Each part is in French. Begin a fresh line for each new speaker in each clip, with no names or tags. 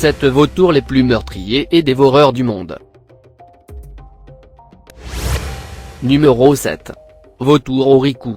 7 vautours les plus meurtriers et dévoreurs du monde. Numéro 7. Vautour Oricoux.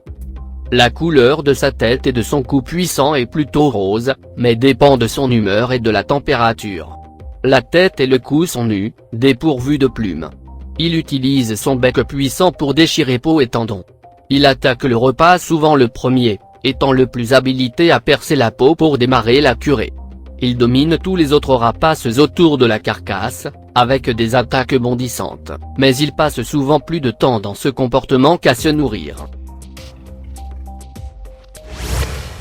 La couleur de sa tête et de son cou puissant est plutôt rose, mais dépend de son humeur et de la température. La tête et le cou sont nus, dépourvus de plumes. Il utilise son bec puissant pour déchirer peau et tendons. Il attaque le repas souvent le premier, étant le plus habilité à percer la peau pour démarrer la curée. Il domine tous les autres rapaces autour de la carcasse, avec des attaques bondissantes, mais il passe souvent plus de temps dans ce comportement qu'à se nourrir.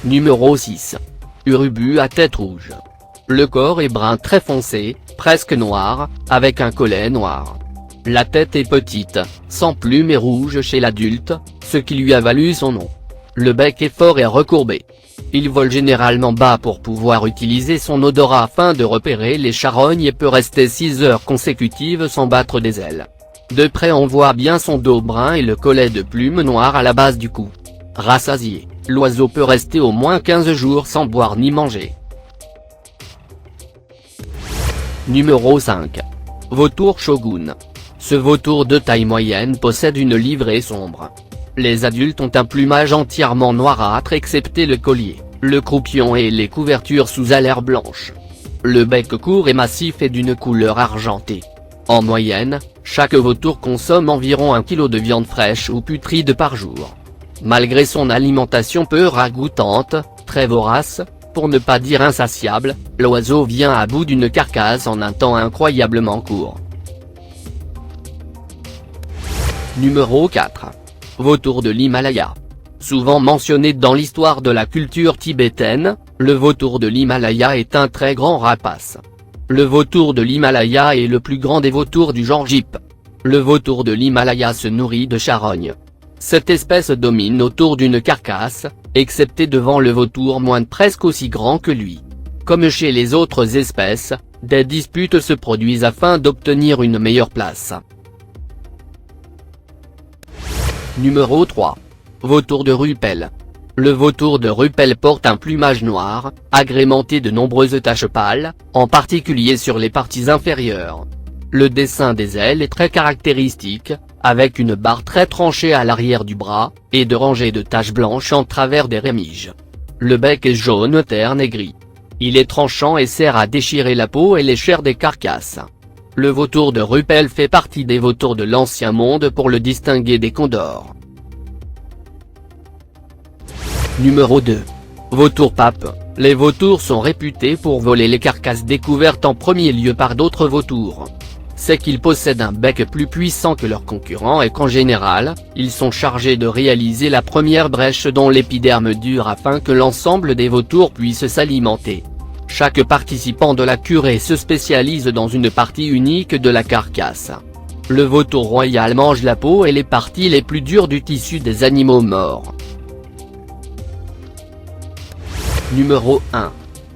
Numéro 6. Urubu à tête rouge. Le corps est brun très foncé, presque noir, avec un collet noir. La tête est petite, sans plumes et rouge chez l'adulte, ce qui lui a valu son nom. Le bec est fort et recourbé. Il vole généralement bas pour pouvoir utiliser son odorat afin de repérer les charognes et peut rester 6 heures consécutives sans battre des ailes. De près on voit bien son dos brun et le collet de plumes noires à la base du cou. Rassasié, l'oiseau peut rester au moins 15 jours sans boire ni manger. Numéro 5. Vautour Shogun. Ce vautour de taille moyenne possède une livrée sombre. Les adultes ont un plumage entièrement noirâtre excepté le collier, le croupion et les couvertures sous alaire blanche. Le bec court et massif est d'une couleur argentée. En moyenne, chaque vautour consomme environ 1 kg de viande fraîche ou putride par jour. Malgré son alimentation peu ragoûtante, très vorace, pour ne pas dire insatiable, l'oiseau vient à bout d'une carcasse en un temps incroyablement court. Numéro 4. Vautour de l'Himalaya. Souvent mentionné dans l'histoire de la culture tibétaine, le vautour de l'Himalaya est un très grand rapace. Le vautour de l'Himalaya est le plus grand des vautours du genre Gype. Le vautour de l'Himalaya se nourrit de charognes. Cette espèce domine autour d'une carcasse, excepté devant le vautour moine presque aussi grand que lui. Comme chez les autres espèces, des disputes se produisent afin d'obtenir une meilleure place. Numéro 3. Vautour de Rüppell. Le vautour de Rüppell porte un plumage noir, agrémenté de nombreuses taches pâles, en particulier sur les parties inférieures. Le dessin des ailes est très caractéristique, avec une barre très tranchée à l'arrière du bras, et de rangées de taches blanches en travers des rémiges. Le bec est jaune terne et gris. Il est tranchant et sert à déchirer la peau et les chairs des carcasses. Le vautour de Rüppell fait partie des vautours de l'Ancien Monde pour le distinguer des condors. Numéro 2. Vautour pape. Les vautours sont réputés pour voler les carcasses découvertes en premier lieu par d'autres vautours. C'est qu'ils possèdent un bec plus puissant que leurs concurrents et qu'en général, ils sont chargés de réaliser la première brèche dans l'épiderme dur afin que l'ensemble des vautours puissent s'alimenter. Chaque participant de la curée se spécialise dans une partie unique de la carcasse. Le vautour royal mange la peau et les parties les plus dures du tissu des animaux morts. Numéro 1.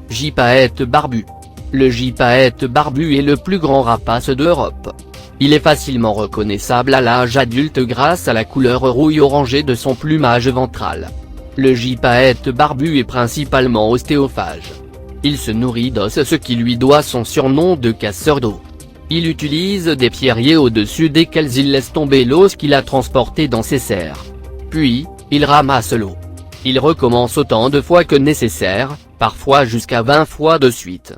Gypaète barbu. Le gypaète barbu est le plus grand rapace d'Europe. Il est facilement reconnaissable à l'âge adulte grâce à la couleur rouille orangée de son plumage ventral. Le gypaète barbu est principalement ostéophage. Il se nourrit d'os, ce qui lui doit son surnom de casseur d'os. Il utilise des pierriers au-dessus desquels il laisse tomber l'os qu'il a transporté dans ses serres. Puis, il ramasse l'eau. Il recommence autant de fois que nécessaire, parfois jusqu'à 20 fois de suite.